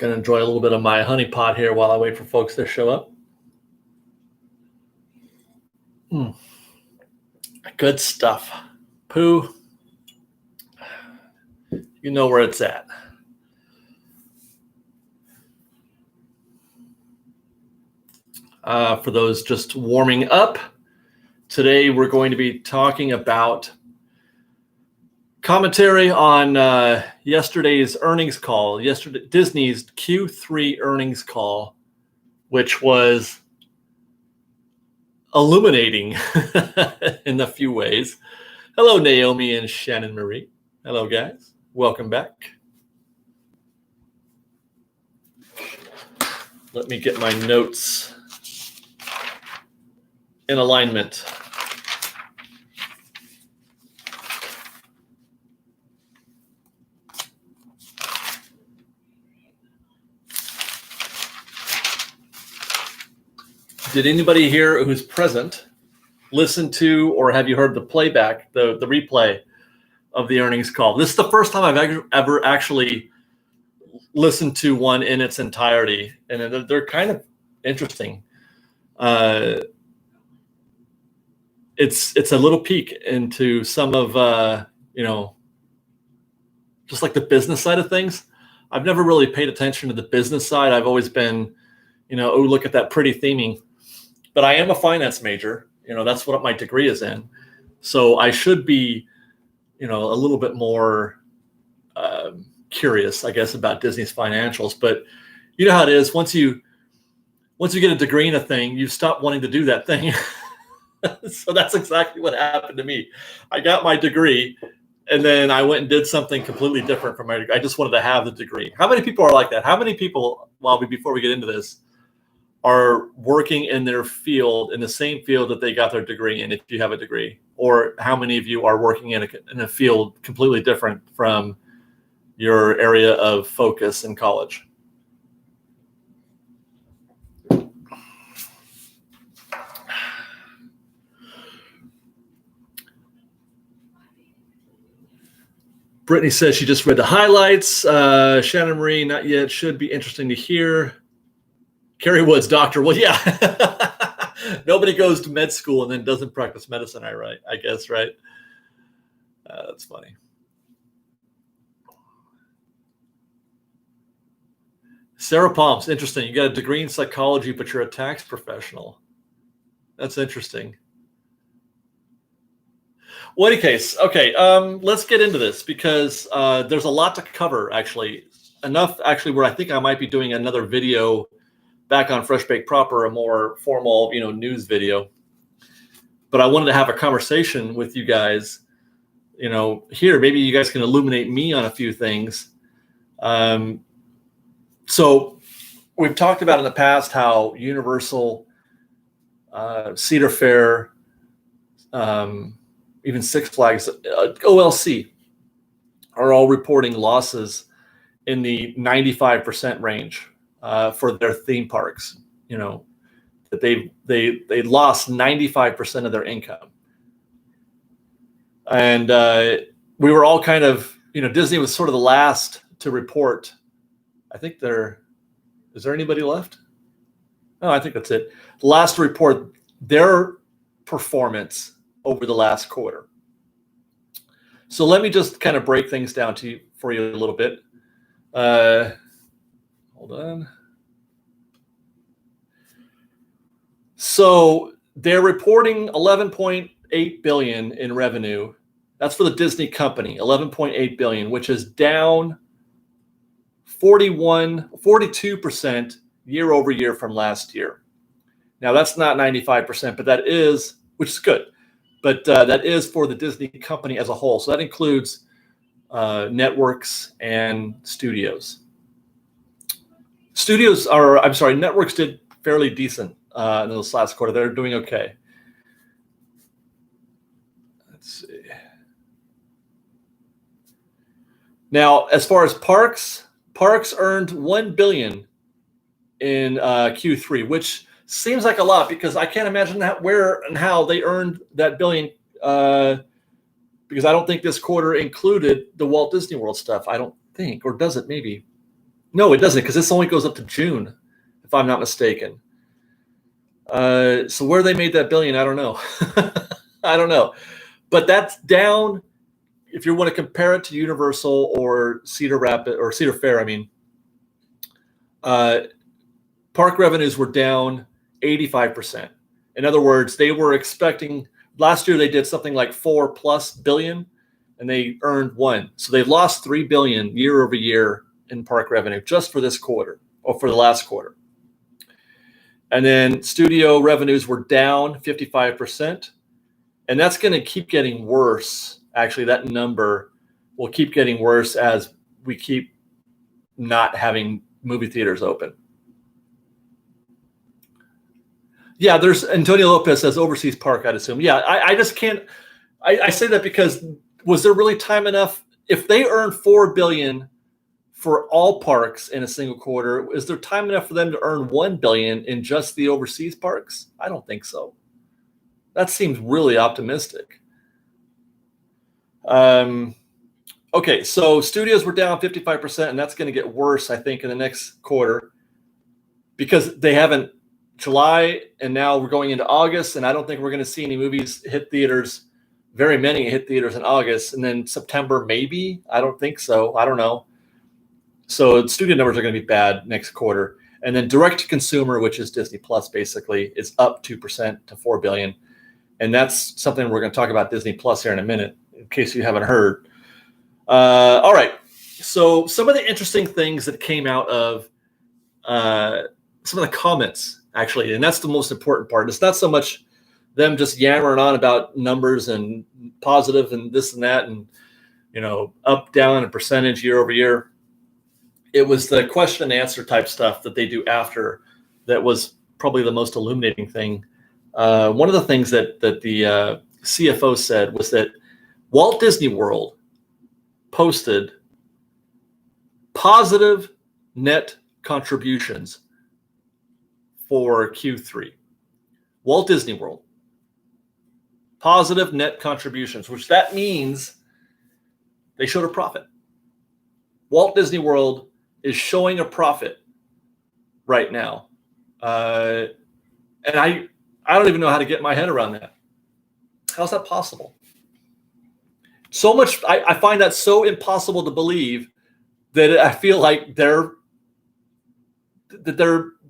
Gonna enjoy a little bit of my honey pot here while I wait for folks to show up. Good stuff. Pooh, you know where it's at. For those just warming up, today we're going to be talking about commentary on yesterday's earnings call, Disney's Q3 earnings call, which was illuminating in a few ways. Hello, Naomi and Shannon Marie. Hello, guys. Welcome back. Let me get my notes in alignment. Did anybody here who's present listen to, or have you heard the playback, the replay of the earnings call? This is the first time I've ever actually listened to one in its entirety, and they're kind of interesting. It's a little peek into some of just like the business side of things. I've never really paid attention to the business side. I've always been, oh, look at that pretty theming. But I am a finance major. That's what my degree is in. So I should be, a little bit more curious, I guess, about Disney's financials. But you know how it is. Once you get a degree in a thing, you stop wanting to do that thing. So that's exactly what happened to me. I got my degree, and then I went and did something completely different from my degree. I just wanted to have the degree. How many people are like that? How many people, before we get into this, are working in their field, in the same field that they got their degree in, if you have a degree? Or how many of you are working in a field completely different from your area of focus in college? Brittany says she just read the highlights. Shannon Marie, not yet. Should be interesting to hear. Carrie Woods, doctor. Well, yeah. Nobody goes to med school and then doesn't practice medicine, I guess, right? That's funny. Sarah Palms, interesting. You got a degree in psychology, but you're a tax professional. That's interesting. Well, in any case, okay, let's get into this because there's a lot to cover, actually. Enough, actually, where I think I might be doing another video back on Fresh Baked Proper, a more formal, news video. But I wanted to have a conversation with you guys, here. Maybe you guys can illuminate me on a few things. So we've talked about in the past how Universal, Cedar Fair, even Six Flags, OLC are all reporting losses in the 95% range for their theme parks. That they lost 95% of their income, and we were all kind of, Disney was sort of the last to report. I think is there anybody left? No, I think that's it. The last to report their performance over the last quarter. So let me just kind of break things down for you a little bit. Hold on. So they're reporting $11.8 billion in revenue. That's for the Disney company, $11.8 billion, which is down 42% year over year from last year. Now that's not 95%, but that is, which is good. But that is for the Disney company as a whole. So that includes networks and studios. Networks did fairly decent in this last quarter. They're doing okay. Let's see. Now, as far as parks earned $1 billion in Q3, which seems like a lot because I can't imagine where and how they earned that billion, because I don't think this quarter included the Walt Disney World stuff. I don't think, or does it maybe? No, it doesn't, because this only goes up to June, if I'm not mistaken. So where they made that billion, I don't know. I don't know. But that's down. If you want to compare it to Universal or Cedar Rapids or Cedar Fair, I mean, park revenues were down 85%. In other words, they were expecting last year they did something like 4+ billion, and they earned 1. So they lost 3 billion year over year in park revenue just for this quarter or for the last quarter. And then studio revenues were down 55%. And that's going to keep getting worse. Actually, that number will keep getting worse as we keep not having movie theaters open. Yeah, there's Antonio Lopez says overseas park, I'd assume. Yeah, I just can't. I say that because was there really time enough? If they earn 4 billion for all parks in a single quarter, is there time enough for them to earn 1 billion in just the overseas parks? I don't think so. That seems really optimistic. Okay, so studios were down 55%, and that's going to get worse, I think, in the next quarter because they haven't July, and now we're going into August, and I don't think we're going to see any movies hit theaters, very many hit theaters in August, and then September maybe. I don't think so. I don't know. So studio numbers are going to be bad next quarter, and then direct to consumer, which is Disney Plus, basically, is up 2% to 4 billion. And that's something we're going to talk about Disney Plus here in a minute, in case you haven't heard. All right. So some of the interesting things that came out of some of the comments, actually, and that's the most important part. It's not so much them just yammering on about numbers and positive and this and that and, up, down, and percentage year over year. It was the question and answer type stuff that they do after that was probably the most illuminating thing. One of the things that the CFO said was that Walt Disney World posted positive net contributions for Q3. Walt Disney World, positive net contributions, which that means they showed a profit. Walt Disney World is showing a profit right now. And I don't even know how to get my head around that. How's that possible? So much, I find that so impossible to believe that I feel like they're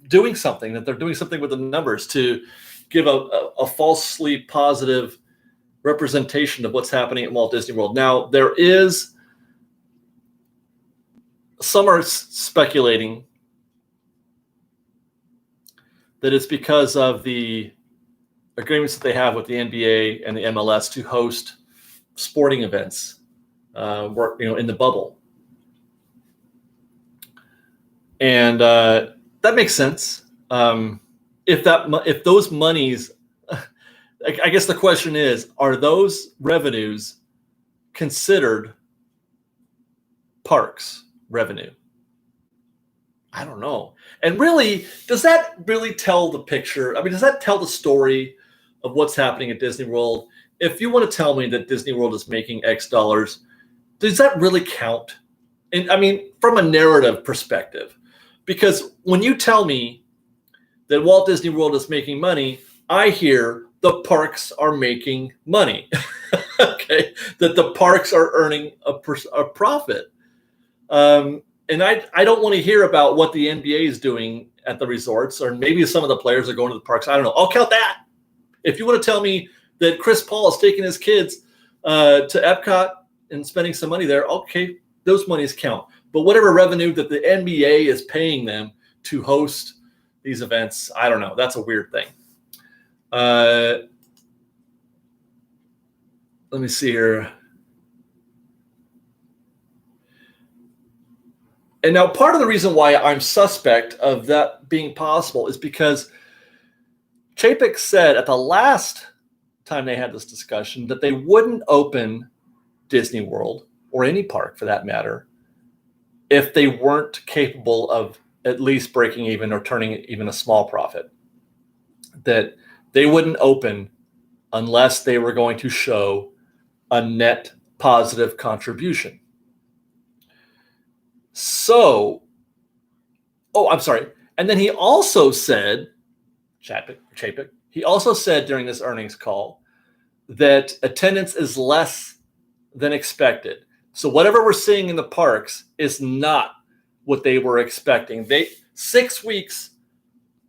doing something, that they're doing something with the numbers to give a falsely positive representation of what's happening at Walt Disney World. Now, some are speculating that it's because of the agreements that they have with the NBA and the MLS to host sporting events, in the bubble. And that makes sense. If those monies, I guess the question is, are those revenues considered parks revenue? I don't know. And really, does that really tell the picture? I mean, does that tell the story of what's happening at Disney World? If you want to tell me that Disney World is making X dollars, does that really count? And I mean, from a narrative perspective, because when you tell me that Walt Disney World is making money, I hear the parks are making money. Okay, that the parks are earning a profit. And I don't want to hear about what the NBA is doing at the resorts, or maybe some of the players are going to the parks. I don't know. I'll count that. If you want to tell me that Chris Paul is taking his kids to Epcot and spending some money there, okay, those monies count. But whatever revenue that the NBA is paying them to host these events, I don't know. That's a weird thing. Let me see here. And now part of the reason why I'm suspect of that being possible is because Chapek said at the last time they had this discussion that they wouldn't open Disney World, or any park for that matter, if they weren't capable of at least breaking even or turning even a small profit. That they wouldn't open unless they were going to show a net positive contribution. So Oh, I'm sorry. And then he also said, Chapik, he also said during this earnings call that attendance is less than expected. So whatever we're seeing in the parks is not what they were expecting. 6 weeks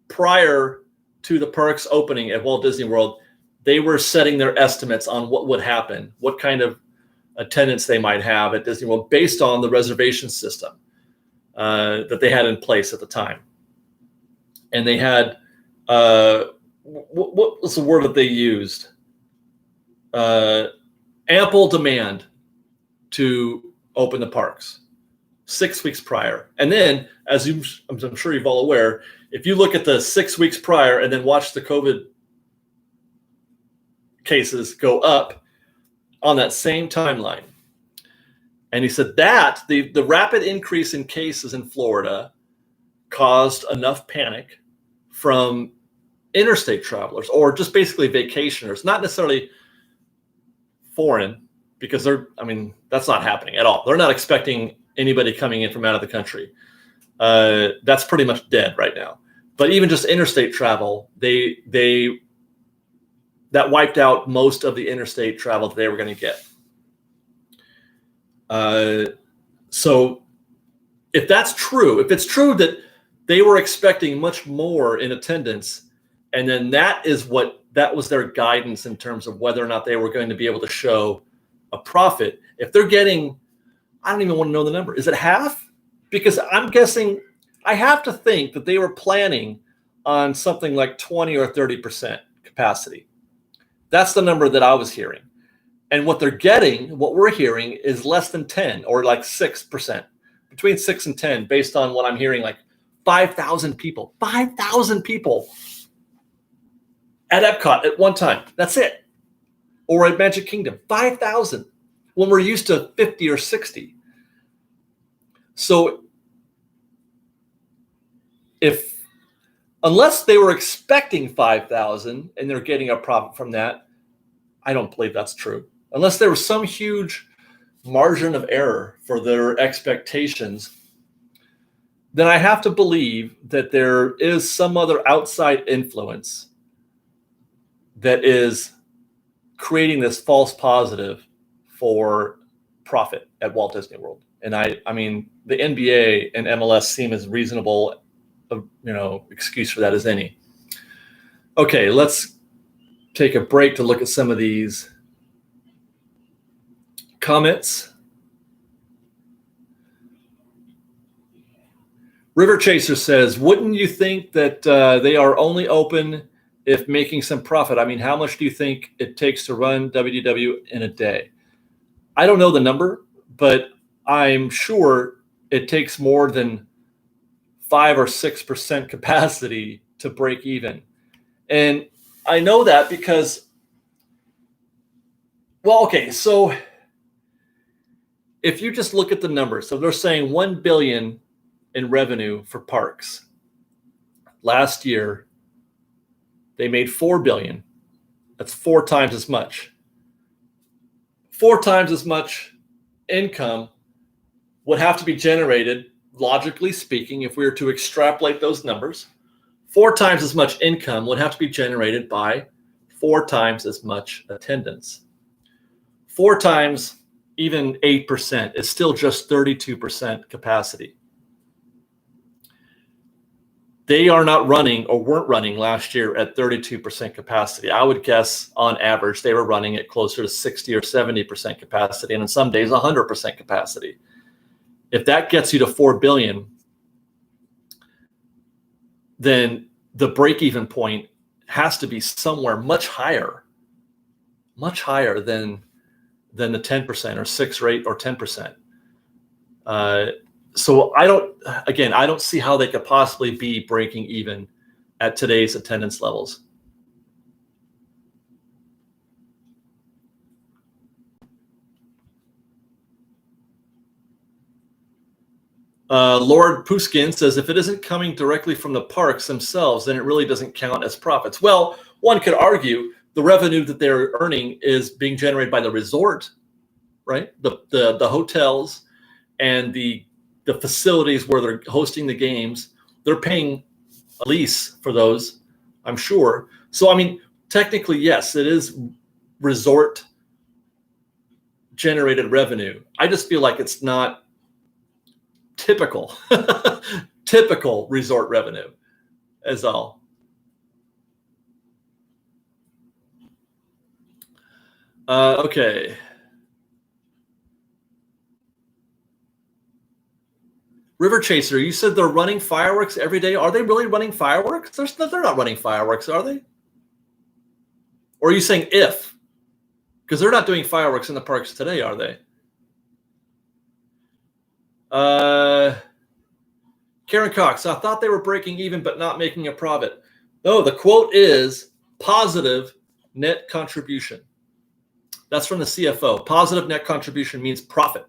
prior to the parks opening at Walt Disney World, they were setting their estimates on what would happen, what kind of attendance they might have at Disney World based on the reservation system that they had in place at the time. And they had, what was the word that they used? Ample demand to open the parks 6 weeks prior. And then, as I'm sure you're all aware, if you look at the 6 weeks prior and then watch the COVID cases go up on that same timeline. And he said that the rapid increase in cases in Florida caused enough panic from interstate travelers or just basically vacationers, not necessarily foreign, because that's not happening at all. They're not expecting anybody coming in from out of the country. That's pretty much dead right now. But even just interstate travel, that wiped out most of the interstate travel that they were going to get. So if that's true, if it's true that they were expecting much more in attendance, and then that was their guidance in terms of whether or not they were going to be able to show a profit. If they're getting, I don't even want to know the number. Is it half? Because I'm guessing, I have to think that they were planning on something like 20 or 30% capacity. That's the number that I was hearing. And what they're getting, what we're hearing, is less than 10 or like 6%, between 6 and 10, based on what I'm hearing, like 5,000 people. 5,000 people at Epcot at one time. That's it. Or at Magic Kingdom, 5,000, when we're used to 50 or 60. So unless they were expecting 5,000 and they're getting a profit from that, I don't believe that's true. Unless there was some huge margin of error for their expectations, then I have to believe that there is some other outside influence that is creating this false positive for profit at Walt Disney World. And I mean, the NBA and MLS seem as reasonable, excuse for that as any. Okay, let's take a break to look at some of these comments. River Chaser says, wouldn't you think that they are only open if making some profit? I mean, how much do you think it takes to run WDW in a day? I don't know the number, but I'm sure it takes more than 5 or 6% capacity to break even. And I know that because, so if you just look at the numbers, so they're saying 1 billion in revenue for parks. Last year, they made 4 billion. That's 4 times as much. 4 times as much income would have to be generated, logically speaking, if we were to extrapolate those numbers. 4 times as much income would have to be generated by 4 times as much attendance. 4 times even 8% is still just 32% capacity. They are not running or weren't running last year at 32% capacity. I would guess on average they were running at closer to 60 or 70% capacity, and in some days 100% capacity. If that gets you to 4 billion, then the break-even point has to be somewhere much higher than the 10% or 6 or 8 or 10%. So I don't see how they could possibly be breaking even at today's attendance levels. Lord Puskin says, if it isn't coming directly from the parks themselves, then it really doesn't count as profits. Well, one could argue the revenue that they're earning is being generated by the resort, right? The hotels and the facilities where they're hosting the games they're paying a lease for those, I'm sure. So, I mean, technically, yes, it is resort generated revenue. I just feel like it's not typical, typical resort revenue as all. Okay. River Chaser, you said they're running fireworks every day. Are they really running fireworks? They're not running fireworks, are they? Or are you saying if? Because they're not doing fireworks in the parks today, are they? Karen Cox, I thought they were breaking even but not making a profit. No, the quote is positive net contribution. That's from the CFO. Positive net contribution means profit.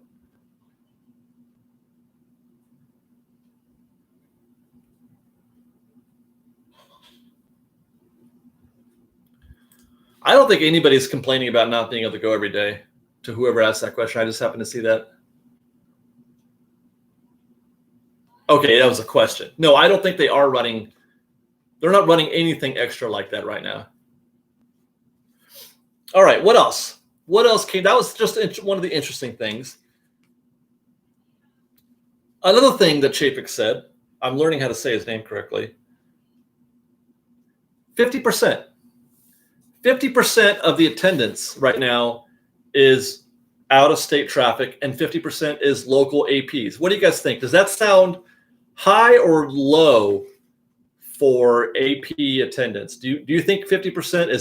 I don't think anybody's complaining about not being able to go every day. To whoever asked that question, I just happened to see that. Okay, that was a question. No, I don't think they are running. They're not running anything extra like that right now. All right, what else? What else came? That was just one of the interesting things. Another thing that Chapek said, I'm learning how to say his name correctly. 50%. 50% of the attendance right now is out-of-state traffic, and 50% is local APs. What do you guys think? Does that sound high or low for AP attendance? Do you think 50%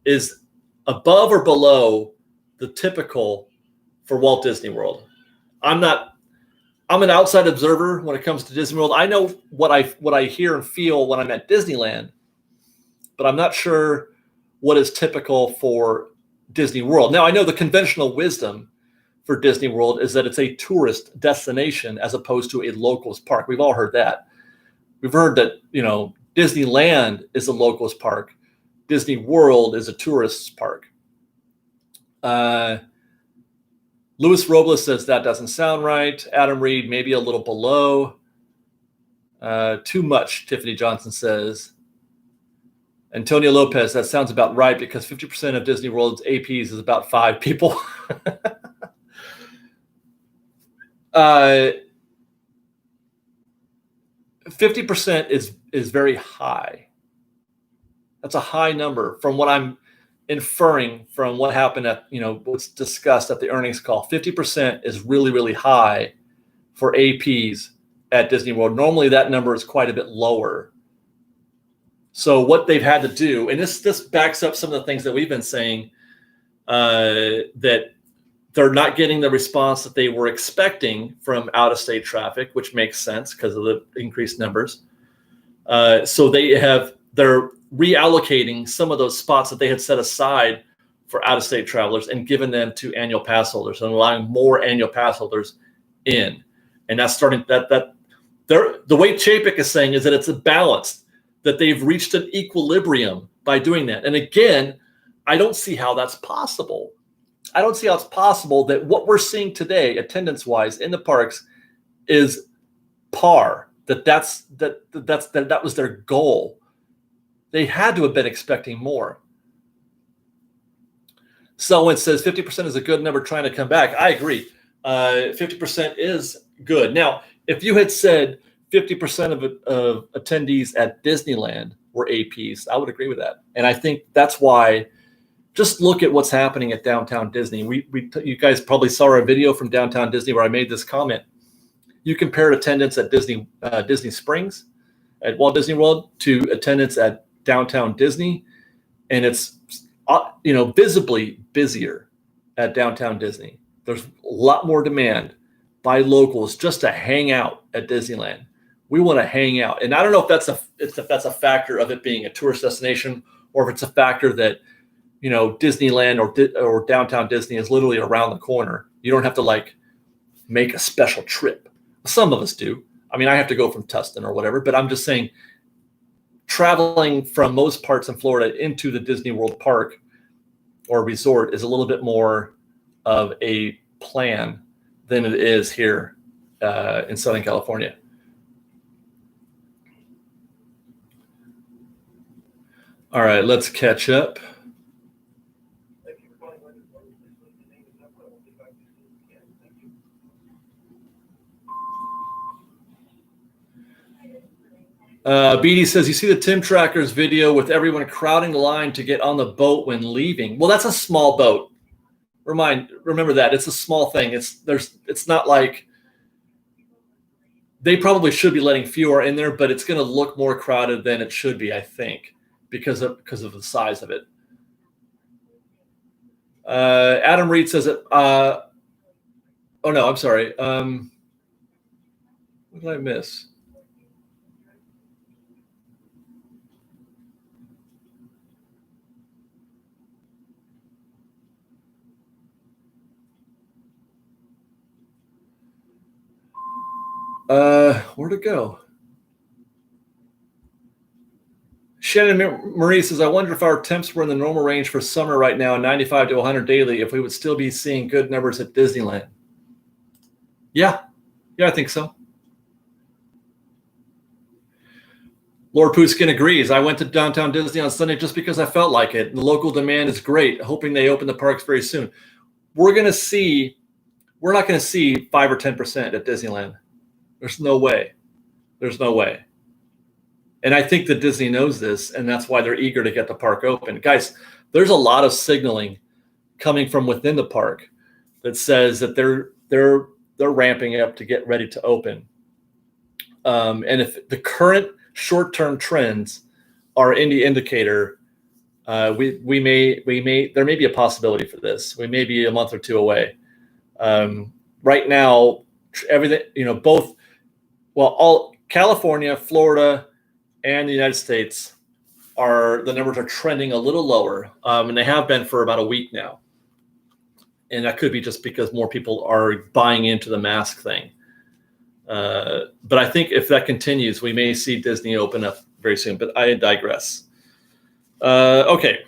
is above or below the typical for Walt Disney World? I'm an outside observer when it comes to Disney World. I know what I hear and feel when I'm at Disneyland, but I'm not sure what is typical for Disney World. Now, I know the conventional wisdom for Disney World is that it's a tourist destination as opposed to a locals park. We've all heard that. We've heard that, Disneyland is a locals park. Disney World is a tourist's park. Louis Robles says that doesn't sound right. Adam Reed, maybe a little below. Too much, Tiffany Johnson says. Antonio Lopez, that sounds about right because 50% of Disney World's APs is about 5 people. 50% is very high. That's a high number from what I'm inferring from what happened at, what's discussed at the earnings call. 50% is really, really high for APs at Disney World. Normally that number is quite a bit lower. So what they've had to do, and this backs up some of the things that we've been saying, that they're not getting the response that they were expecting from out-of-state traffic, which makes sense because of the increased numbers. So they're reallocating some of those spots that they had set aside for out-of-state travelers and given them to annual pass holders and allowing more annual pass holders in. And that's starting the way Chapek is saying is that it's a balance, that they've reached an equilibrium by doing that. And again, I don't see how that's possible. I don't see how it's possible that what we're seeing today, attendance-wise, in the parks, is par. That was their goal. They had to have been expecting more. Someone says 50% is a good number trying to come back. I agree. 50% is good. Now, if you had said 50% of attendees at Disneyland were APs, I would agree with that. And I think that's why, just look at what's happening at Downtown Disney. You guys probably saw our video from Downtown Disney where I made this comment. You compared attendance at Disney Springs, at Walt Disney World, to attendance at Downtown Disney, and it's visibly busier at Downtown Disney. There's a lot more demand by locals just to hang out at Disneyland. We want to hang out, and I don't know if that's a factor of it being a tourist destination, or if it's a factor that Disneyland or Downtown Disney is literally around the corner. You don't have to make a special trip. Some of us do. I mean, I have to go from Tustin or whatever, but I'm just saying, traveling from most parts in Florida into the Disney World park or resort is a little bit more of a plan than it is here in Southern California. All right, let's catch up. BD says, you see the Tim Trackers video with everyone crowding the line to get on the boat when leaving. Well, that's a small boat. Remember that. It's a small thing. It's not like they probably should be letting fewer in there, but it's going to look more crowded than it should be, I think, because of the size of it. Adam Reed says it. Oh no, I'm sorry. What did I miss? Where'd it go? Shannon Marie says, I wonder if our temps were in the normal range for summer right now, 95 to 100 daily, if we would still be seeing good numbers at Disneyland. Yeah, I think so. Lord Puskin agrees. I went to downtown Disney on Sunday just because I felt like it. The local demand is great, hoping they open the parks very soon. We're not going to see 5 or 10% at Disneyland. There's no way. And I think that Disney knows this, and that's why they're eager to get the park open. Guys, there's a lot of signaling coming from within the park that says that they're ramping up to get ready to open. And if the current short-term trends are any indicator, there may be a possibility for this. We may be a month or two away. Right now, everything, all California, Florida, and the United States the numbers are trending a little lower, and they have been for about a week now. And that could be just because more people are buying into the mask thing. But I think if that continues, we may see Disney open up very soon. But I digress. Okay.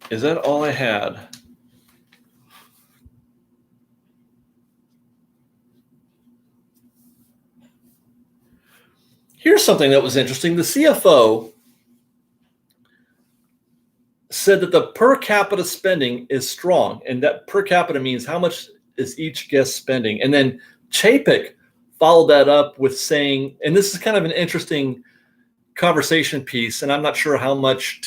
Is that all I had? Here's something that was interesting. The CFO said that the per capita spending is strong, and that per capita means how much is each guest spending. And then Chapek followed that up with saying, and this is kind of an interesting conversation piece, and I'm not sure how much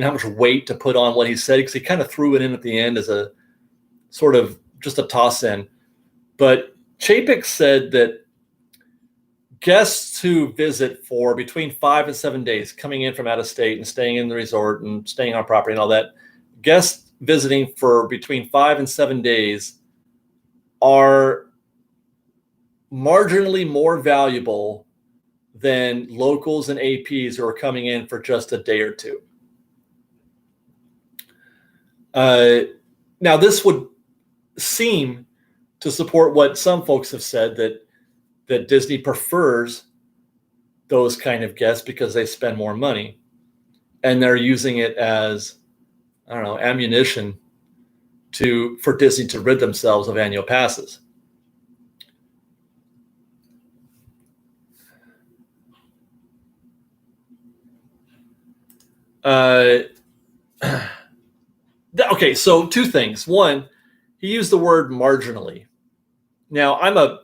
how much weight to put on what he said, because he kind of threw it in at the end as a sort of just a toss in. But Chapek said that guests who visit for between 5 and 7 days, coming in from out of state and staying in the resort and staying on property and all that, guests visiting for between 5 and 7 days are marginally more valuable than locals and APs who are coming in for just a day or two. Now, this would seem to support what some folks have said, that Disney prefers those kind of guests because they spend more money, and they're using it as, ammunition for Disney to rid themselves of annual passes. Okay, so two things. One, he used the word marginally. Now, I'm a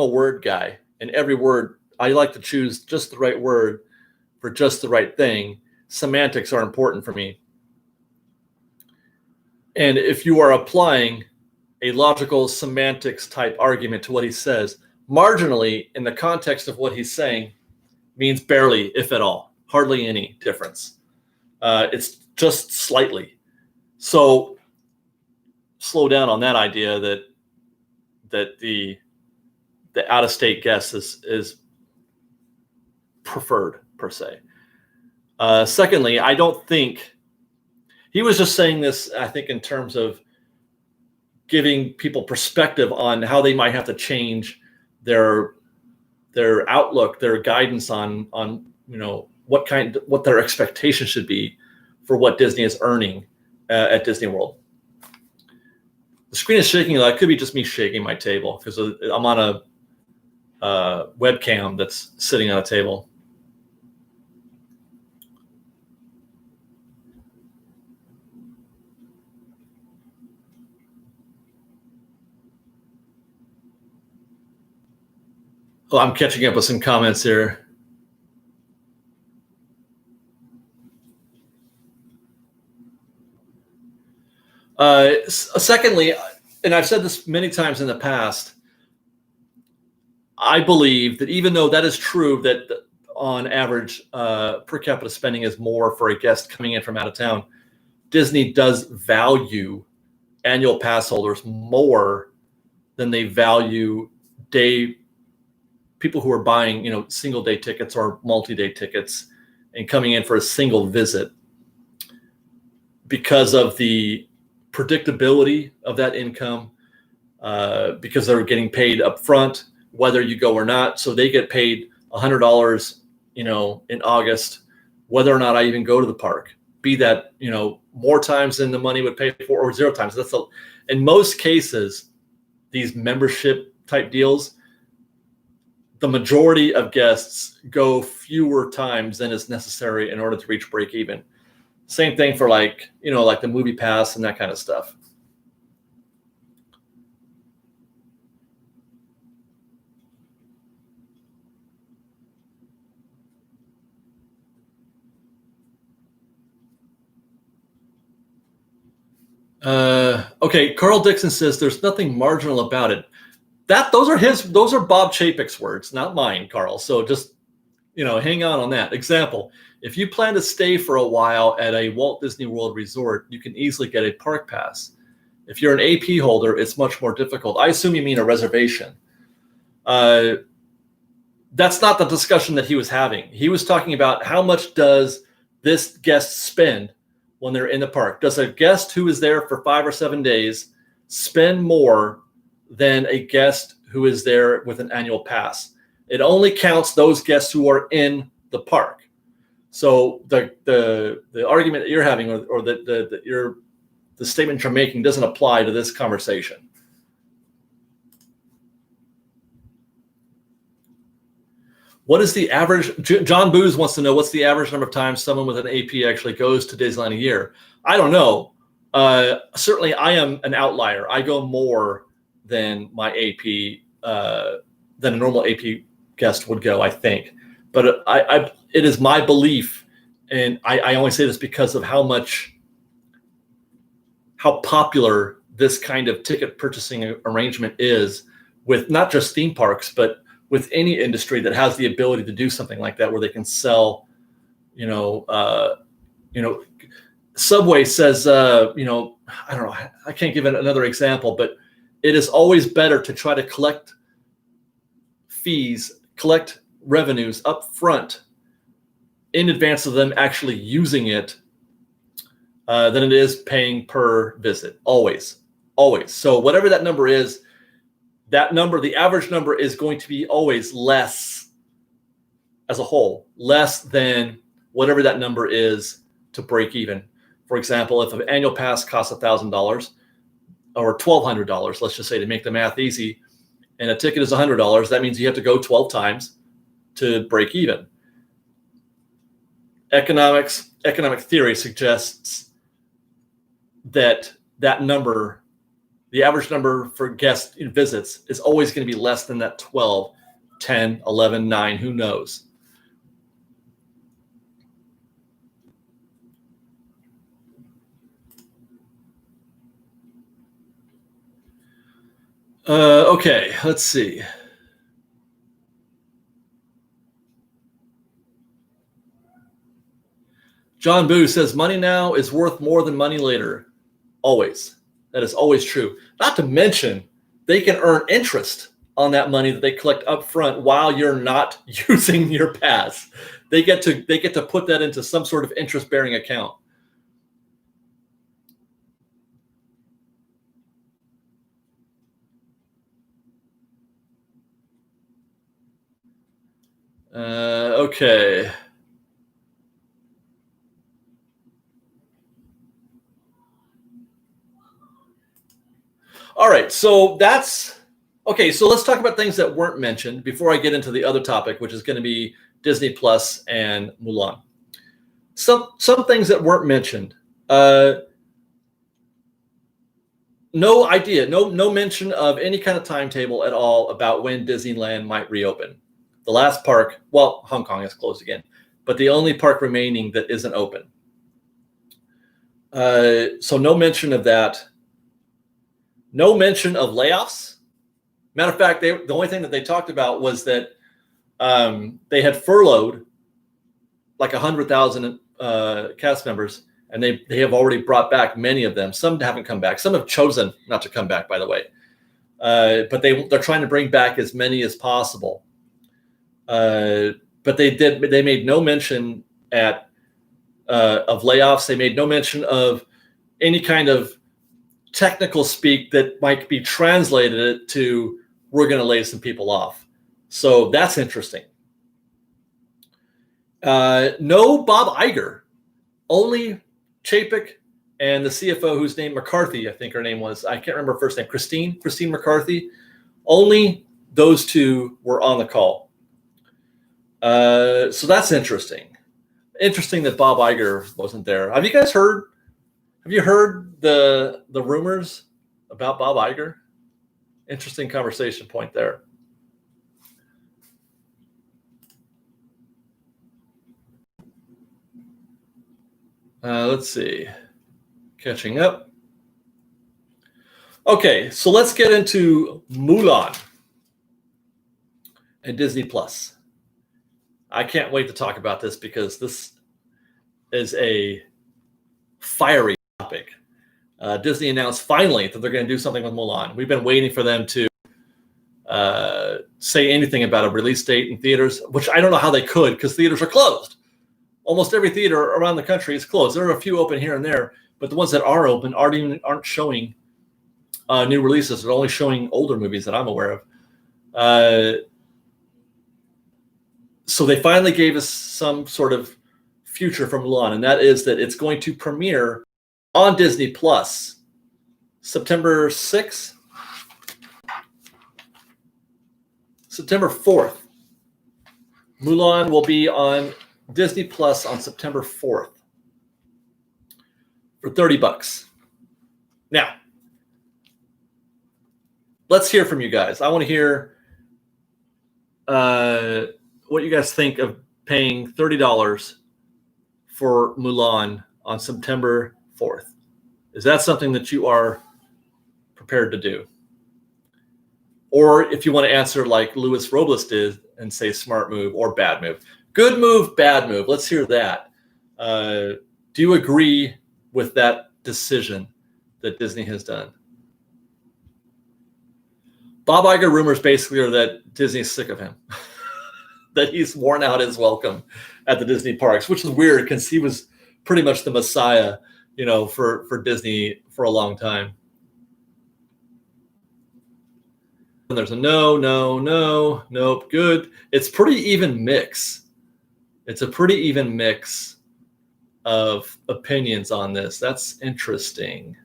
word guy, and every word, I like to choose just the right word for just the right thing. Semantics are important for me. And if you are applying a logical semantics type argument to what he says, marginally in the context of what he's saying means barely, if at all, hardly any difference. It's just slightly. So slow down on that idea that the out-of-state guest is preferred, per se. Secondly, I don't think he was just saying this, I think, in terms of giving people perspective on how they might have to change their outlook, their guidance on what their expectation should be for what Disney is earning at Disney World. The screen is shaking. It could be just me shaking my table because I'm on a webcam that's sitting on a table. Oh, I'm catching up with some comments here. Secondly, and I've said this many times in the past, I believe that even though that is true, that on average, per capita spending is more for a guest coming in from out of town, Disney does value annual pass holders more than they value people who are buying, single day tickets or multi-day tickets and coming in for a single visit, because of the predictability of that income, because they're getting paid up front, whether you go or not. So they get paid $100, in August, whether or not I even go to the park, be that, more times than the money would pay for or 0 times. In most cases, these membership type deals, the majority of guests go fewer times than is necessary in order to reach break even. Same thing for like the movie pass and that kind of stuff. Okay, Carl Dixon says there's nothing marginal about it. Those are Bob Chapek's words, not mine, Carl. So just hang on that. Example: if you plan to stay for a while at a Walt Disney World resort, you can easily get a park pass. If you're an AP holder, it's much more difficult. I assume you mean a reservation. That's not the discussion that he was having. He was talking about how much does this guest spend when they're in the park. Does a guest who is there for 5 or 7 days spend more than a guest who is there with an annual pass? It only counts those guests who are in the park. So the argument that you're having, or the statement you're making, doesn't apply to this conversation. What is the average? John Booz wants to know what's the average number of times someone with an AP actually goes to Disneyland a year. I don't know. Certainly, I am an outlier. I go more than my AP, than a normal AP guest would go, I think. But it is my belief, and I only say this because of how popular this kind of ticket purchasing arrangement is with not just theme parks, but with any industry that has the ability to do something like that, where they can sell, Subway says, I don't know, I can't give it another example, but it is always better to try to collect revenues up front in advance of them actually using it than it is paying per visit. Always. So whatever that number is, the average number is going to be always less as a whole, less than whatever that number is to break even. For example, if an annual pass costs $1,000 or $1,200, let's just say, to make the math easy, and a ticket is $100, that means you have to go 12 times to break even. Economic theory suggests that number, the average number for guest visits, is always going to be less than that 12, 10, 11, 9, who knows? Okay, let's see. John Boo says money now is worth more than money later. Always. That is always true. Not to mention, they can earn interest on that money that they collect up front while you're not using your pass. They get to put that into some sort of interest-bearing account. Okay. All right, so that's okay. So let's talk about things that weren't mentioned before I get into the other topic, which is going to be Disney Plus and Mulan. Some things that weren't mentioned. No idea, no mention of any kind of timetable at all about when Disneyland might reopen. The last park, well, Hong Kong is closed again, but the only park remaining that isn't open. So no mention of that. No mention of layoffs. Matter of fact, the only thing that they talked about was that they had furloughed like 100,000 cast members, and they have already brought back many of them. Some haven't come back. Some have chosen not to come back, by the way. But they're trying to bring back as many as possible. But they made no mention of layoffs. They made no mention of any kind of technical speak that might be translated to we're going to lay some people off. So that's interesting. No Bob Iger, only Chapek and the CFO, whose name McCarthy, I think her name was, I can't remember her first name, Christine McCarthy. Only those two were on the call. So that's interesting. Interesting that Bob Iger wasn't there. Have you heard the rumors about Bob Iger? Interesting conversation point there. Let's see. Catching up. Okay, so let's get into Mulan and Disney Plus. I can't wait to talk about this because this is a fiery topic. Disney announced finally that they're going to do something with Mulan. We've been waiting for them to say anything about a release date in theaters, which I don't know how they could because theaters are closed. Almost every theater around the country is closed. There are a few open here and there, but the ones that are open aren't showing new releases. They're only showing older movies that I'm aware of. So they finally gave us some sort of future from Mulan, and that is that it's going to premiere on Disney Plus September 6th, September 4th. Mulan will be on Disney Plus on September 4th for $30. Now, let's hear from you guys. I want to hear what you guys think of paying $30 for Mulan on September 4th. Is that something that you are prepared to do? Or if you want to answer like Luis Robles did and say smart move or bad move. Good move, bad move. Let's hear that. Do you agree with that decision that Disney has done? Bob Iger rumors basically are that Disney's sick of him, that he's worn out his welcome at the Disney parks, which is weird because he was pretty much the messiah, for Disney for a long time. And there's a nope, good. It's pretty even mix. It's a pretty even mix of opinions on this. That's interesting.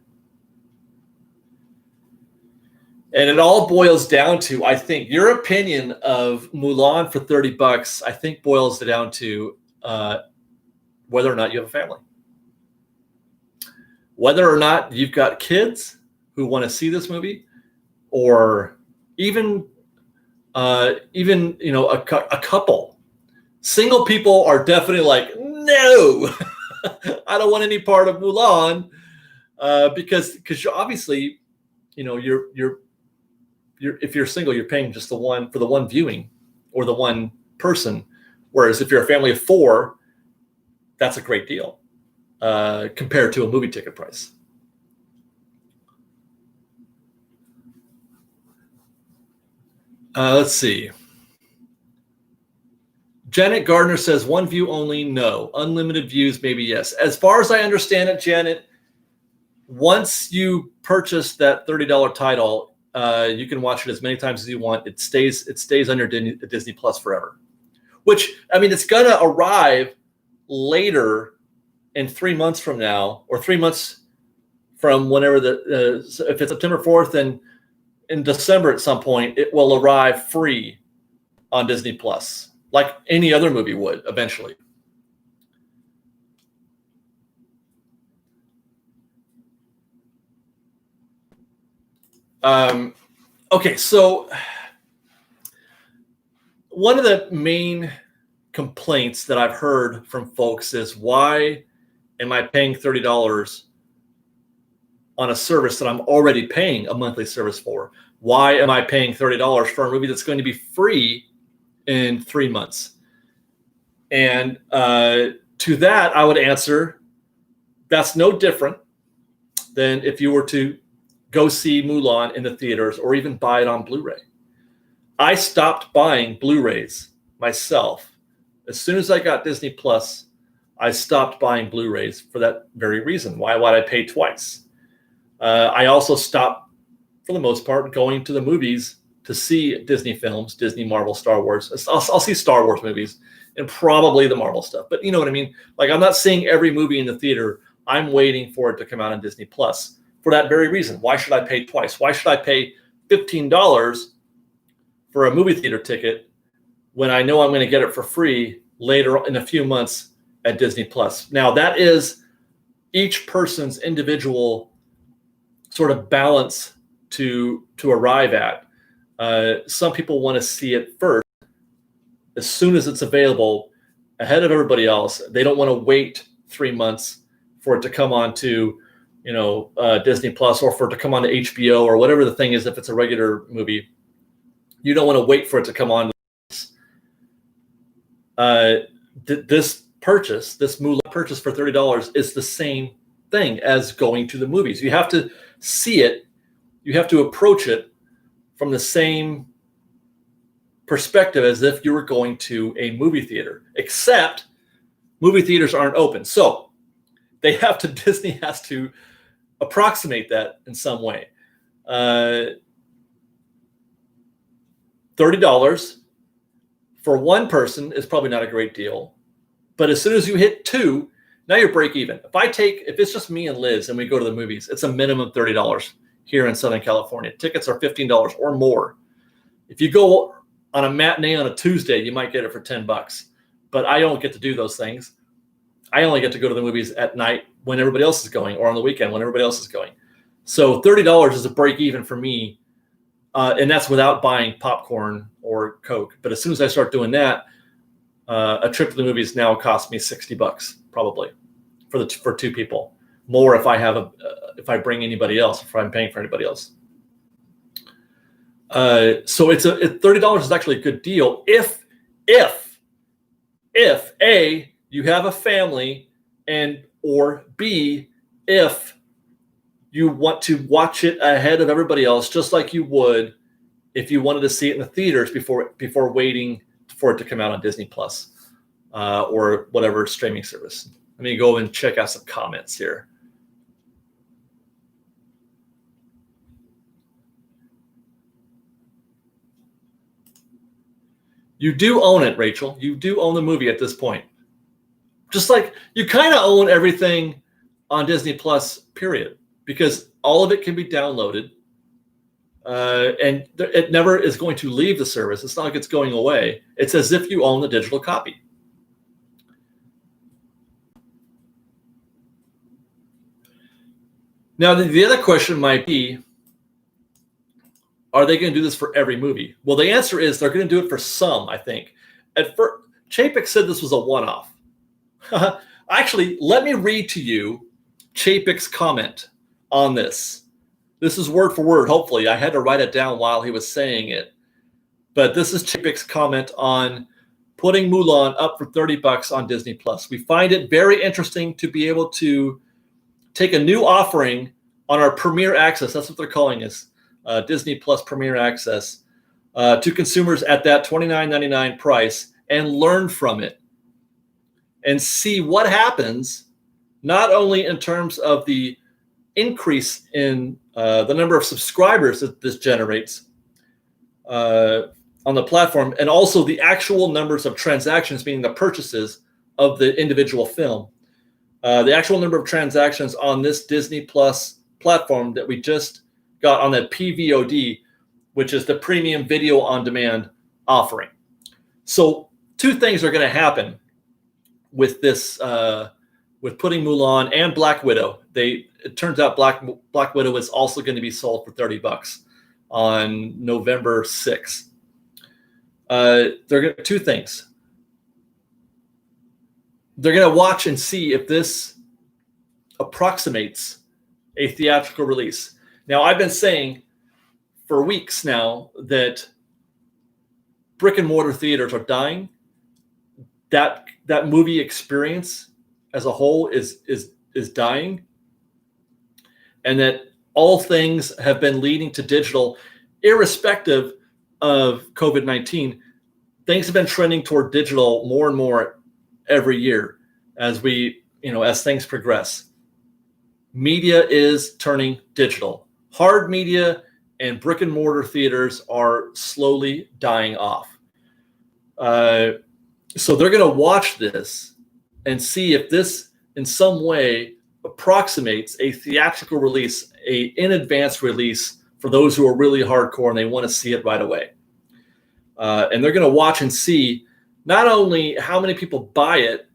And it all boils down to, I think, your opinion of Mulan for $30, I think boils it down to whether or not you have a family. Whether or not you've got kids who want to see this movie, or even a couple. Single people are definitely like, no, I don't want any part of Mulan, because you're obviously, you're if you're single, you're paying just for the one viewing or the one person. Whereas if you're a family of four, that's a great deal compared to a movie ticket price. Let's see. Janet Gardner says one view only, no. Unlimited views, maybe yes. As far as I understand it, Janet, once you purchase that $30 title, you can watch it as many times as you want. It stays on your Disney Plus forever. Which, I mean, it's gonna arrive later in 3 months from now, or 3 months from whenever if it's September 4th and in December at some point, it will arrive free on Disney Plus, like any other movie would eventually. Okay, so one of the main complaints that I've heard from folks is, why am I paying $30 on a service that I'm already paying a monthly service for? Why am I paying $30 for a movie that's going to be free in 3 months? And to that, I would answer, that's no different than if you were to go see Mulan in the theaters or even buy it on Blu-ray. I stopped buying Blu-rays myself. As soon as I got Disney Plus, I stopped buying Blu-rays for that very reason. Why would I pay twice? I also stopped, for the most part, going to the movies to see Disney films, Disney, Marvel, Star Wars. I'll see Star Wars movies and probably the Marvel stuff. But you know what I mean? Like, I'm not seeing every movie in the theater. I'm waiting for it to come out on Disney Plus for that very reason. Why should I pay twice? Why should I pay $15 for a movie theater ticket when I know I'm going to get it for free later in a few months at Disney Plus? Now, that is each person's individual sort of balance to arrive at. Some people want to see it first, as soon as it's available, ahead of everybody else. They don't want to wait 3 months for it to come on to, Disney Plus, or for it to come on to HBO or whatever the thing is. If it's a regular movie, you don't want to wait for it to come on. This Mulan purchase for $30 is the same thing as going to the movies. You have to see it. You have to approach it from the same perspective as if you were going to a movie theater, except movie theaters aren't open. So Disney has to approximate that in some way. $30 for one person is probably not a great deal, but as soon as you hit two, now you're break even. If it's just me and Liz and we go to the movies, it's a minimum $30 here in Southern California. Tickets are $15 or more. If you go on a matinee on a Tuesday, you might get it for $10, but I don't get to do those things. I only get to go to the movies at night when everybody else is going, or on the weekend when everybody else is going. So $30 is a break even for me. And that's without buying popcorn or Coke. But as soon as I start doing that, a trip to the movies now costs me $60 probably for two people. More if I bring anybody else, if I'm paying for anybody else. So $30 is actually a good deal if A, you have a family, or B, if you want to watch it ahead of everybody else, just like you would if you wanted to see it in the theaters before waiting for it to come out on Disney Plus or whatever streaming service. Let me go and check out some comments here. You do own it, Rachel. You do own the movie at this point. Just like you kind of own everything on Disney Plus, period, because all of it can be downloaded. And it never is going to leave the service. It's not like it's going away. It's as if you own the digital copy. Now, the other question might be, are they going to do this for every movie? Well, the answer is they're going to do it for some, I think. At first, Chapek said this was a one-off. Actually, let me read to you Chapek's comment on this. This is word for word, hopefully. I had to write it down while he was saying it. But this is Chapek's comment on putting Mulan up for $30 on Disney Plus. We find it very interesting to be able to take a new offering on our Premier Access, that's what they're calling us, Disney Plus Premier Access, to consumers at that $29.99 price, and learn from it and see what happens, not only in terms of the increase in the number of subscribers that this generates on the platform, and also the actual numbers of transactions, meaning the purchases of the individual film. The actual number of transactions on this Disney Plus platform that we just got on that PVOD, which is the premium video on demand offering. So two things are going to happen with this, with putting Mulan and Black Widow. It turns out Black Widow is also going to be sold for $30 on November 6th. They're going to two things. They're going to watch and see if this approximates a theatrical release. Now, I've been saying for weeks now that brick and mortar theaters are dying. That movie experience as a whole is dying, and that all things have been leading to digital, irrespective of COVID-19. Things have been trending toward digital more and more every year as as things progress. Media is turning digital. Hard media and brick and mortar theaters are slowly dying off. So they're going to watch this and see if this in some way approximates a theatrical release, in advance release for those who are really hardcore and they want to see it right away. And they're going to watch and see not only how many people buy it,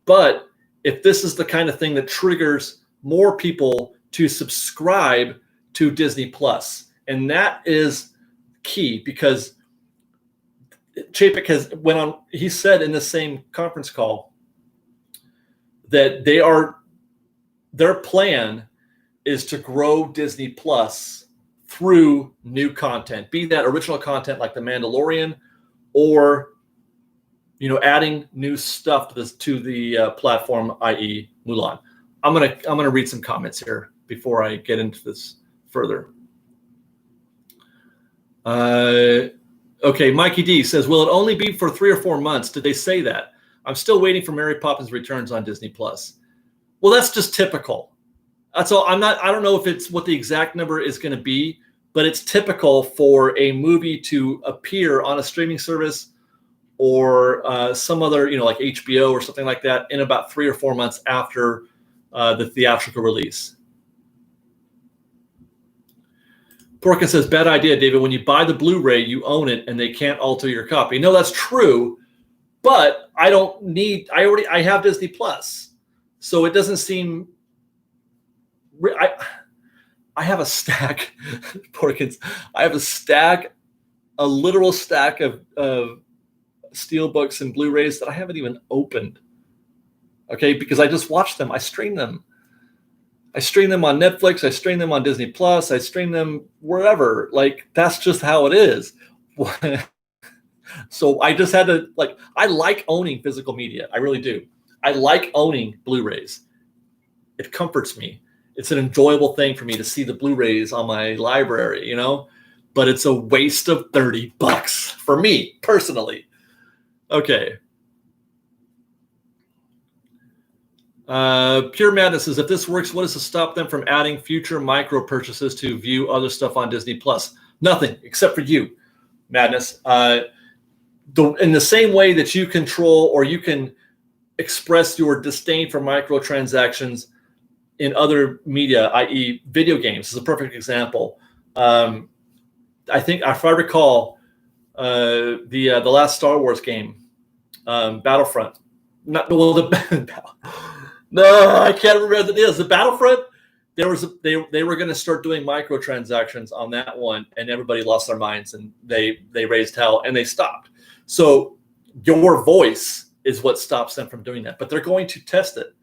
but if this is the kind of thing that triggers more people to subscribe to Disney Plus. And that is key, because Chapek he said in the same conference call that their plan is to grow Disney Plus through new content, be that original content like The Mandalorian, or adding new stuff to the platform, i.e. Mulan. I'm gonna read some comments here before I get into this further. Okay, Mikey D says, will it only be for 3 or 4 months? Did they say that? I'm still waiting for Mary Poppins Returns on Disney Plus. Well, that's just typical. That's all. I don't know if it's what the exact number is going to be, but it's typical for a movie to appear on a streaming service or some other, like HBO or something like that, in about 3 or 4 months after the theatrical release. Porkin says, bad idea, David. When you buy the Blu-ray, you own it and they can't alter your copy. No, that's true, but I have Disney Plus. So it doesn't seem, I have a stack, Porkins, I have a literal stack of Steelbooks and Blu-rays that I haven't even opened. Okay, because I just watch them. I stream them. I stream them on Netflix. I stream them on Disney Plus. I stream them wherever. That's just how it is. So I just had to, I like owning physical media. I really do. I like owning Blu-rays. It comforts me. It's an enjoyable thing for me to see the Blu-rays on my library, but it's a waste of $30 for me personally. Okay. Pure Madness says, if this works, what is to stop them from adding future micro purchases to view other stuff on Disney Plus? Nothing, except for you, Madness. In the same way that you control or you can express your disdain for microtransactions in other media, i.e. video games, is a perfect example. I think, if I recall, the last Star Wars game, Battlefront. No, I can't remember what it is. The Battlefront. They were going to start doing microtransactions on that one, and everybody lost their minds, and they raised hell, and they stopped. So your voice is what stops them from doing that. But they're going to test it,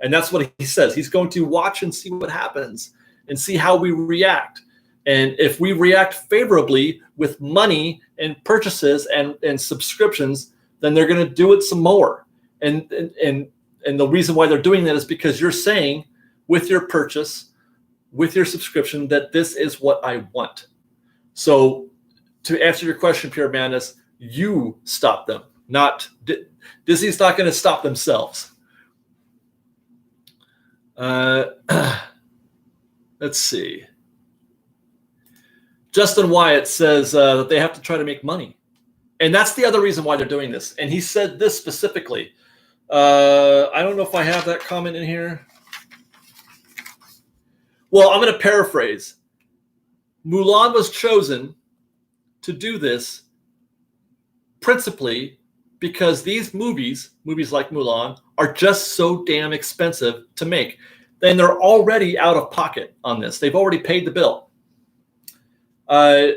and that's what he says. He's going to watch and see what happens, and see how we react. And if we react favorably with money and purchases and subscriptions, then they're going to do it some more. And the reason why they're doing that is because you're saying with your purchase, with your subscription, that this is what I want. So to answer your question, Pure Madness, you stop them. Disney's not going to stop themselves. Let's see. Justin Wyatt says that they have to try to make money. And that's the other reason why they're doing this. And he said this specifically. I don't know if I have that comment in here. Well, I'm going to paraphrase. Mulan was chosen to do this principally because these movies like Mulan, are just so damn expensive to make. And they're already out of pocket on this. They've already paid the bill. And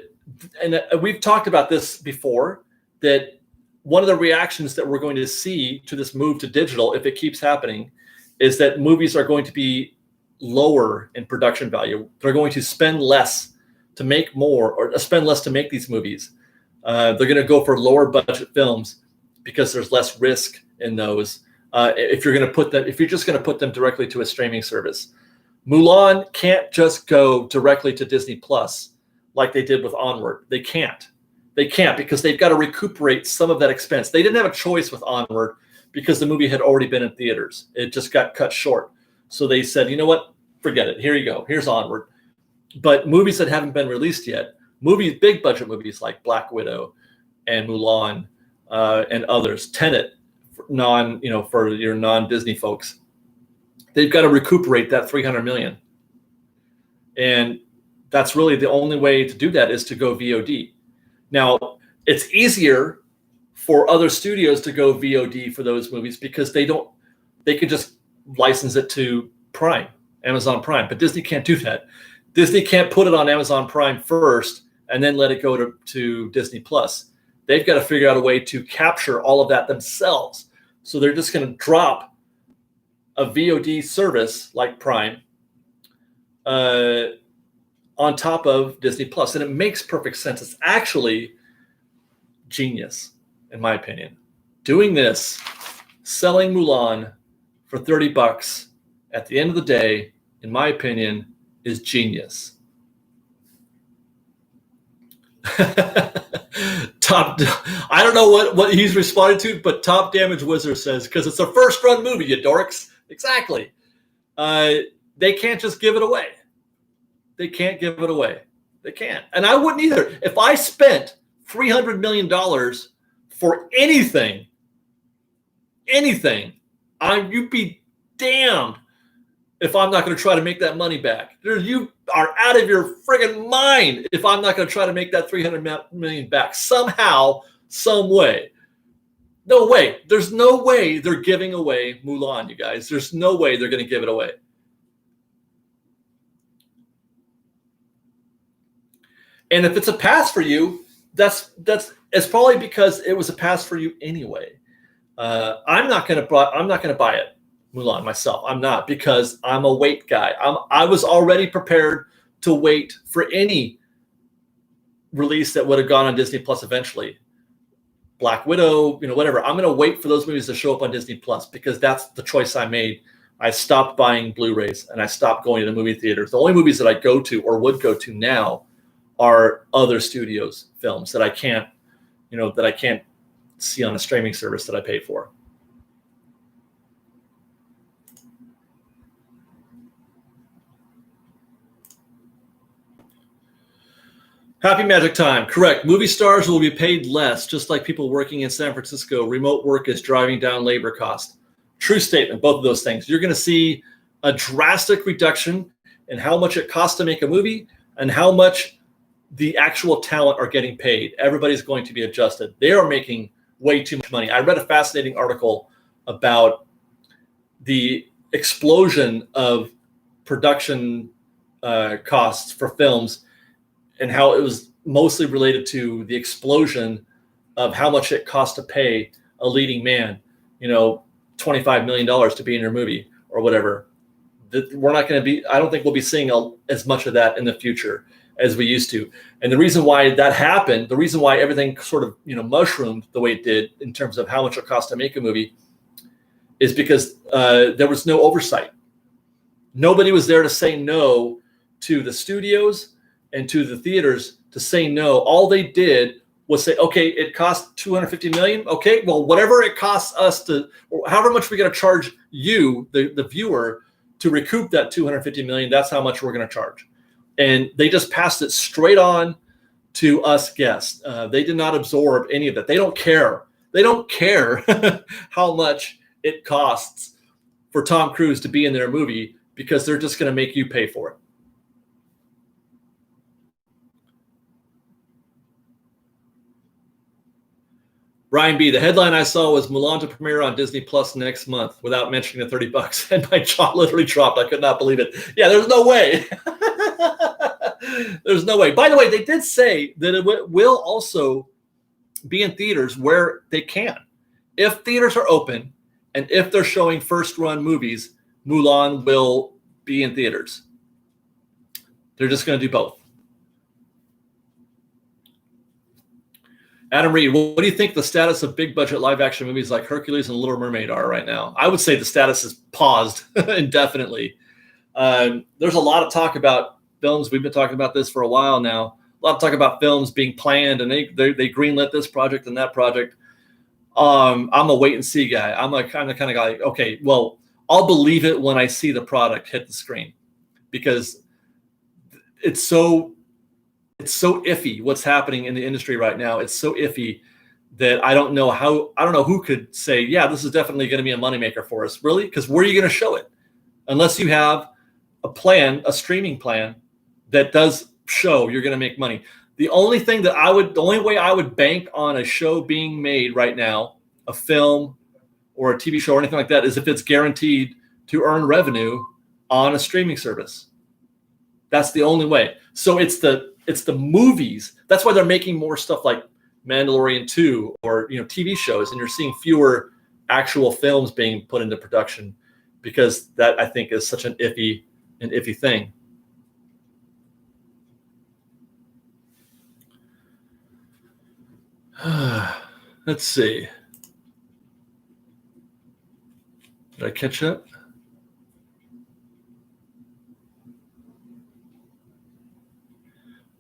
we've talked about this before, that one of the reactions that we're going to see to this move to digital, if it keeps happening, is that movies are going to be lower in production value. They're going to spend less to make more, or spend less to make these movies. They're going to go for lower budget films because there's less risk in those. If you're just going to put them directly to a streaming service, Mulan can't just go directly to Disney Plus like they did with Onward. They can't because they've got to recuperate some of that expense. They didn't have a choice with Onward because the movie had already been in theaters. It just got cut short. So they said, you know what? Forget it. Here you go. Here's Onward. But movies that haven't been released yet, big budget movies like Black Widow and Mulan and others, Tenet, for your non-Disney folks, they've got to recuperate that $300 million. And that's really the only way to do that, is to go VOD. Now, it's easier for other studios to go VOD for those movies because they could just license it to Amazon Prime, but Disney can't do that. Disney can't put it on Amazon Prime first and then let it go to Disney Plus. They've got to figure out a way to capture all of that themselves. So they're just going to drop a VOD service like Prime on top of Disney Plus. And it makes perfect sense. It's actually genius, in my opinion. Doing this, selling Mulan for $30 at the end of the day, in my opinion, is genius. I don't know what he's responding to, but Top Damage Wizard says, because it's a first run movie, you dorks. Exactly. They can't just give it away. They can't give it away. They can't. And I wouldn't either. If I spent $300 million for anything, you'd be damned if I'm not going to try to make that money back. You are out of your friggin' mind if I'm not going to try to make that $300 million back somehow, some way. No way. There's no way they're giving away Mulan, you guys. There's no way they're going to give it away. And if it's a pass for you, it's probably because it was a pass for you anyway. I'm not going to buy it, Mulan, myself. I'm not, because I'm a wait guy. I was already prepared to wait for any release that would have gone on Disney Plus eventually. Black Widow, whatever. I'm going to wait for those movies to show up on Disney Plus because that's the choice I made. I stopped buying Blu-rays and I stopped going to the movie theaters. The only movies that I go to or would go to now are other studios' films that I can't see on a streaming service that I pay for. Happy Magic Time. Correct. Movie stars will be paid less, just like people working in San Francisco. Remote work is driving down labor cost. True statement, both of those things. You're going to see a drastic reduction in how much it costs to make a movie and how much the actual talent are getting paid. Everybody's going to be adjusted. They are making way too much money. I read a fascinating article about the explosion of production costs for films and how it was mostly related to the explosion of how much it costs to pay a leading man, $25 million to be in your movie or whatever. We're not going to be, I don't think we'll be seeing as much of that in the future as we used to. And the reason why that happened, the reason why everything sort of, mushroomed the way it did in terms of how much it costs to make a movie is because there was no oversight. Nobody was there to say no to the studios and to the theaters to say no. All they did was say, okay, it costs $250 million. Okay, well, whatever it costs us or however much we got to charge you, the viewer, to recoup that $250 million, that's how much we're going to charge. And they just passed it straight on to us guests. They did not absorb any of that. They don't care. They don't care how much it costs for Tom Cruise to be in their movie because they're just going to make you pay for it. Brian B, the headline I saw was Mulan to premiere on Disney Plus next month without mentioning the $30. And my jaw literally dropped. I could not believe it. Yeah, there's no way. There's no way. By the way, they did say that it will also be in theaters where they can. If theaters are open and if they're showing first run movies, Mulan will be in theaters. They're just going to do both. Adam Reed, what do you think the status of big budget live action movies like Hercules and Little Mermaid are right now? I would say the status is paused indefinitely. There's a lot of talk about films. We've been talking about this for a while now. A lot of talk about films being planned, and they greenlit this project and that project. I'm a wait and see guy. I'm the kind of guy like, okay, well, I'll believe it when I see the product hit the screen, because it's so iffy what's happening in the industry right now. It's so iffy that I don't know who could say, yeah, this is definitely going to be a moneymaker for us. Really? Because where are you going to show it? Unless you have a streaming plan that does show you're going to make money. The only way I would bank on a show being made right now, a film or a TV show or anything like that, is if it's guaranteed to earn revenue on a streaming service. That's the only way. So it's the movies. That's why they're making more stuff like Mandalorian 2 or TV shows, and you're seeing fewer actual films being put into production, because that, I think, is such an iffy thing. Let's see. Did I catch up?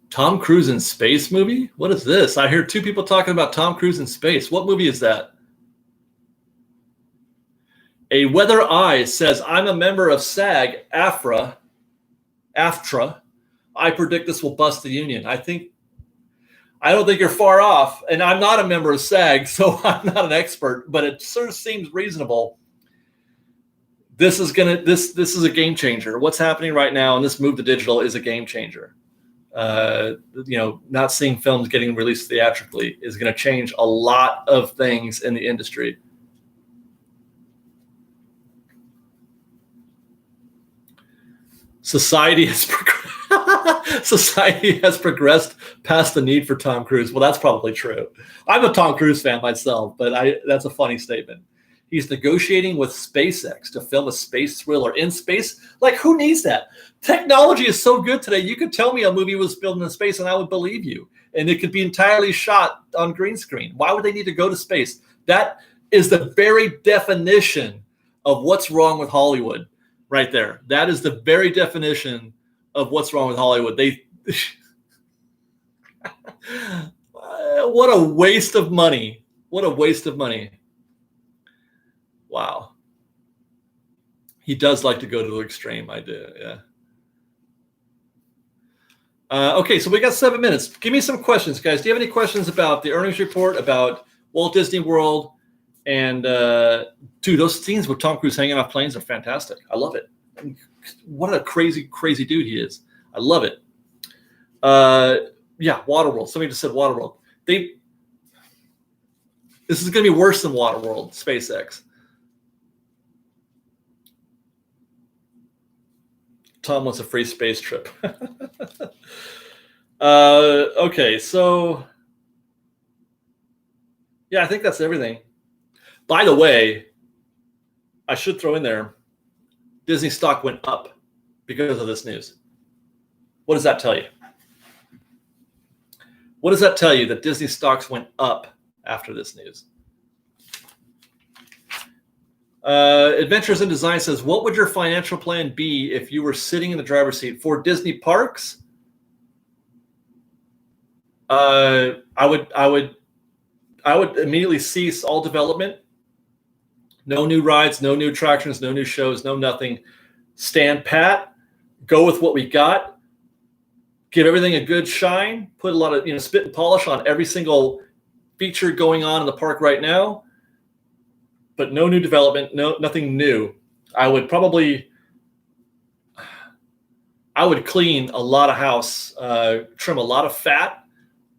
Tom Cruise in space movie? What is this? I hear two people talking about Tom Cruise in space. What movie is that? A Weather Eye says, I'm a member of SAG-AFTRA. I predict this will bust the union. I don't think you're far off, and I'm not a member of SAG, so I'm not an expert, but it sort of seems reasonable. This is a game changer. What's happening right now, and this move to digital, is a game changer. Not seeing films getting released theatrically is going to change a lot of things in the industry. Society has progressed past the need for Tom Cruise. Well, that's probably true. I'm a Tom Cruise fan myself, but that's a funny statement. He's negotiating with SpaceX to film a space thriller in space. Like, who needs that? Technology is so good today. You could tell me a movie was filmed in space and I would believe you. And it could be entirely shot on green screen. Why would they need to go to space? That is the very definition of what's wrong with Hollywood right there. That is the very definition of what's wrong with Hollywood. What a waste of money. What a waste of money. Wow. He does like to go to the extreme. I do, yeah. Okay, so we got 7 minutes. Give me some questions, guys. Do you have any questions about the earnings report, about Walt Disney World? And, dude, those scenes with Tom Cruise hanging off planes are fantastic. I love it. I mean, what a crazy, crazy dude he is. I love it. Yeah, Waterworld. Somebody just said Waterworld. This is going to be worse than Waterworld, SpaceX. Tom wants a free space trip. Okay, so yeah, I think that's everything. By the way, I should throw in there, Disney stock went up because of this news. What does that tell you? What does that tell you that Disney stocks went up after this news? Adventures in Design says, what would your financial plan be if you were sitting in the driver's seat for Disney parks? I would immediately cease all development. No new rides, no new attractions, no new shows, no nothing. Stand pat, go with what we got, give everything a good shine, put a lot of spit and polish on every single feature going on in the park right now. But no new development, nothing new. I would clean a lot of house, trim a lot of fat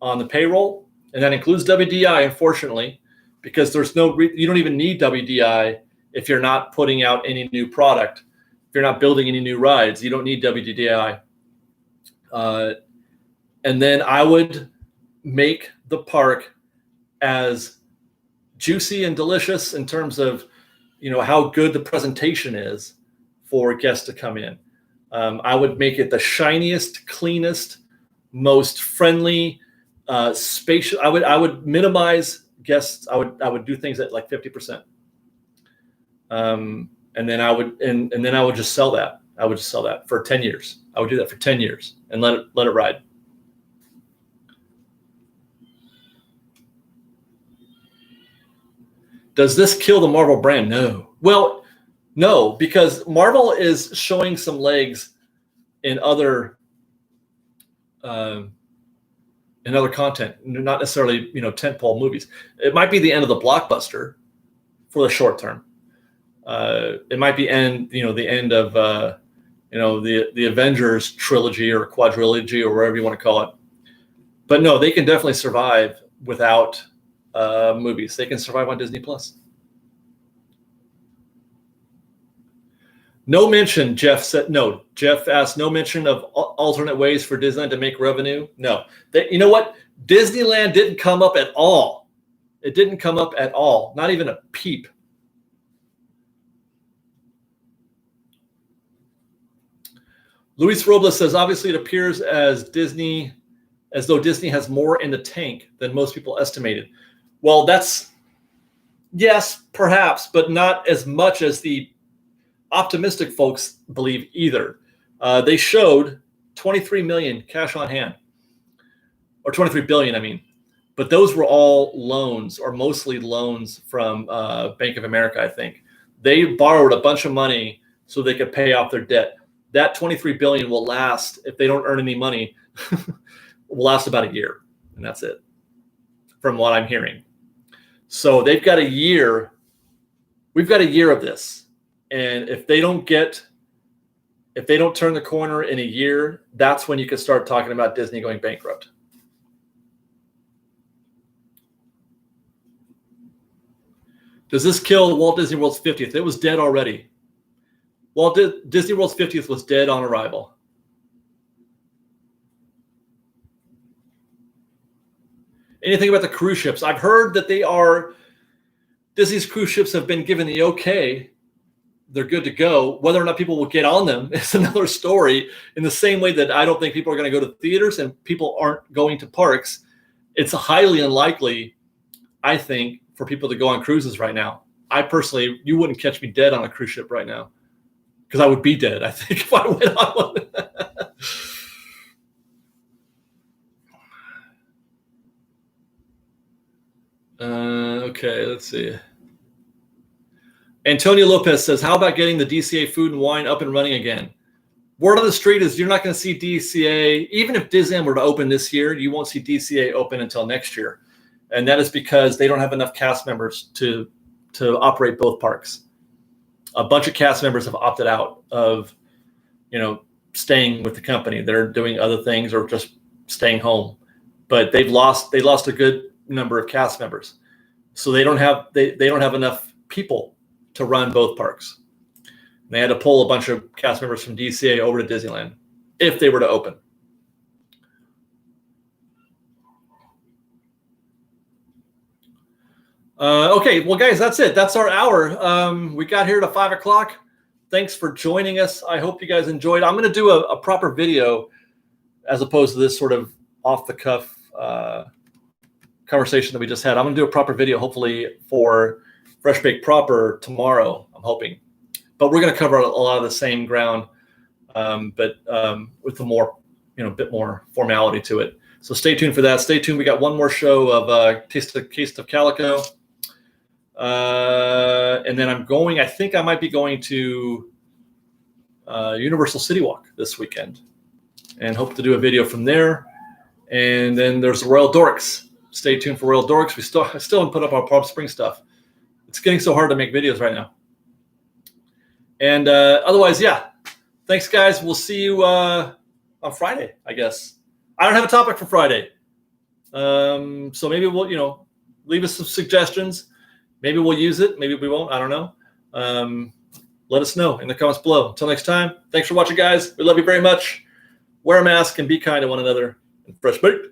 on the payroll, and that includes WDI, unfortunately. because there's you don't even need WDI if you're not putting out any new product. If you're not building any new rides, you don't need WDI. And then I would make the park as juicy and delicious in terms of, how good the presentation is for guests to come in. I would make it the shiniest, cleanest, most friendly, spacious. I would minimize guests. I would do things at like 50%. And then I would just sell that. I would just sell that for 10 years. I would do that for 10 years and let it ride. Does this kill the Marvel brand? No. Well, no, because Marvel is showing some legs in other content, not necessarily, tentpole movies. It might be the end of the blockbuster for the short term. It might be the end of the Avengers trilogy or quadrilogy or whatever you want to call it. But no, they can definitely survive without movies. They can survive on Disney Plus. No mention, Jeff said. No, Jeff asked, no mention of alternate ways for Disneyland to make revenue. No, you know what? Disneyland didn't come up at all. It didn't come up at all. Not even a peep. Luis Robles says, obviously it appears as though Disney has more in the tank than most people estimated. Well, yes, perhaps, but not as much as the optimistic folks believe either. They showed 23 million cash on hand, or 23 billion, I mean. But those were all loans, or mostly loans from Bank of America, I think. They borrowed a bunch of money so they could pay off their debt. That 23 billion will last, if they don't earn any money, will last about a year, and that's it, from what I'm hearing. So they've got a year. We've got a year of this, and if they don't turn the corner in a year, that's when you can start talking about Disney going bankrupt. Does this kill Walt Disney World's 50th? It was dead already. Disney World's 50th was dead on arrival. Anything about the cruise ships? I've heard that Disney's cruise ships have been given the okay. They're good to go. Whether or not people will get on them is another story. In the same way that I don't think people are going to go to theaters and people aren't going to parks, it's highly unlikely, I think, for people to go on cruises right now. I personally, you wouldn't catch me dead on a cruise ship right now, because I would be dead, I think, if I went on one. Okay, let's see. Antonio Lopez says, how about getting the DCA Food and Wine up and running again? Word on the street is you're not going to see DCA. Even if Disneyland were to open this year, you won't see DCA open until next year. And that is because they don't have enough cast members to operate both parks. A bunch of cast members have opted out of, staying with the company. They're doing other things or just staying home. But they lost a good number of cast members. So they don't have enough people to run both parks. And they had to pull a bunch of cast members from DCA over to Disneyland if they were to open. Okay, well, guys, that's it. That's our hour. We got here to 5 o'clock. Thanks for joining us. I hope you guys enjoyed. I'm going to do a proper video as opposed to this sort of off-the-cuff conversation that we just had. I'm going to do a proper video, hopefully, for Fresh Baked Proper tomorrow, I'm hoping. But we're going to cover a lot of the same ground, but with a bit more formality to it. So stay tuned for that. Stay tuned. We got one more show of Taste of Calico. And then I think I might be going to Universal City Walk this weekend and hope to do a video from there. And then there's the Royal Dorks. Stay tuned for Royal Dorks. I still haven't put up our Palm Springs stuff. It's getting so hard to make videos right now. And otherwise, yeah. Thanks, guys. We'll see you on Friday, I guess. I don't have a topic for Friday. So maybe we'll, leave us some suggestions. Maybe we'll use it. Maybe we won't. I don't know. Let us know in the comments below. Until next time, thanks for watching, guys. We love you very much. Wear a mask and be kind to one another. And fresh baked.